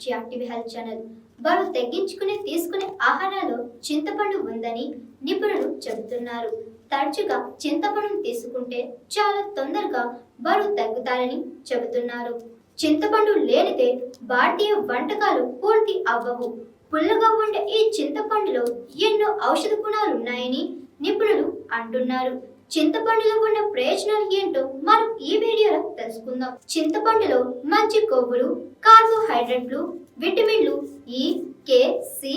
GRTV health channel. బరువు తగ్గించుకునే తీసుకునే ఆహారాల్లో చింతపండు ఉందని నిపుణులు చెబుతున్నారు. తరచుగా చింతపండును తీసుకుంటే చాలా తొందరగా బరువు తగ్గుతారని చెబుతున్నారు. చింతపండు లేనిదే భారతీయ వంటకాలు పూర్తి అవ్వవు. పుల్లగా ఉండే ఈ చింతపండులో ఎన్నో ఔషధ గుణాలు ఉన్నాయని నిపుణులు అంటున్నారు. చింతపండులో ఉన్న ప్రయోజనాలు ఏంటో మనం ఈ వీడియోలో తెలుసుకుందాం. చింతపండులో మంచి కొవ్వులు, కార్బోహైడ్రేట్లు, విటమిన్లు ఈ, కే, సి,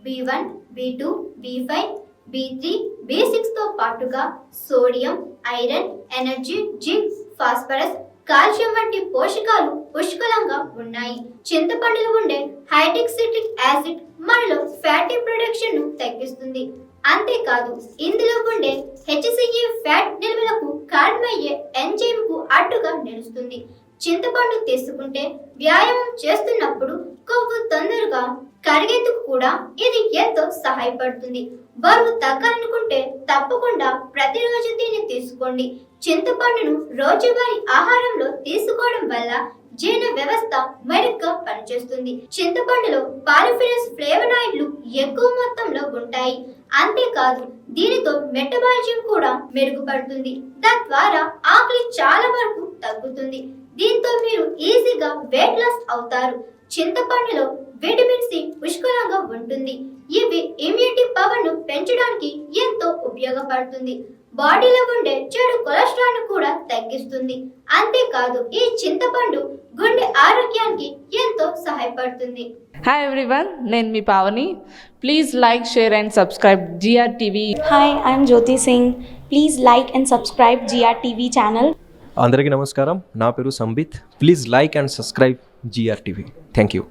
బి1, బి2, బి5, బి3, బి6 తో పాటుగా sodium, iron, energy, zinc, phosphorus, calcium వంటి పోషకాలు పుష్కలంగా ఉన్నాయి. చింతపండులో ఉండే హైడ్రాక్సిలిక్ యాసిడ్ మనలో ఫ్యాటీ ప్రొడక్షన్ ను తగ్గిస్తుంది. అంతేకాదు ఇందులో ఉండే హెచ్సిఏ ఫ్యాట్ నిల్వలకు కారణమయ్యే ఎంజైమ్ కు అడ్డుగా నిలుస్తుంది. చింతపండు తీసుకుంటే వ్యాయామం చేస్తున్నప్పుడు కొవ్వు తొందరగా కరిగేందుకు కూడా ఇది ఎంతో సహాయపడుతుంది. బరువు తగ్గాలనుకుంటే తప్పకుండా ప్రతిరోజు దీన్ని తీసుకోండి. చింతపండును రోజువారీ ఆహారంలో తీసుకోవడం వల్ల జీర్ణ వ్యవస్థ మెరుగ్గా పనిచేస్తుంది. చింతపండులో పాలిఫినస్ ఫ్లేవనాయిడ్లు ఎక్కువ మొత్తంలో ఉంటాయి. అంతేకాదు దీనితో మెటబాలిజం కూడా మెరుగుపడుతుంది. తద్వారా ఆకలి చాలా వరకు తగ్గుతుంది. దీంతో మీరు ఈజీగా వెయిట్ లాస్ అవుతారు. చింతపండులో విటమిన్ సి పుష్కలంగా ఉంటుంది. ఇవి ఇమ్యూనిటీ పవర్ ను పెంచడానికి ఎంతో ఉపయోగపడుతుంది. బాడీలో ఉండే చెడు కొలెస్ట్రాల్ ను కూడా తగ్గిస్తుంది. అంతేకాదు ఈ చింతపండు గుండె ఆరోగ్యానికి ఎంతో సహాయపడుతుంది. హాయ్ ఎవ్రీవన్, నేను మీ Pavani. Please like, share and subscribe GRTV. Hi, I'm Jyoti Singh. Please like and subscribe GRTV channel. అందరికీ నమస్కారం. నా పేరు Sambit. Please like and subscribe GRTV. Thank you.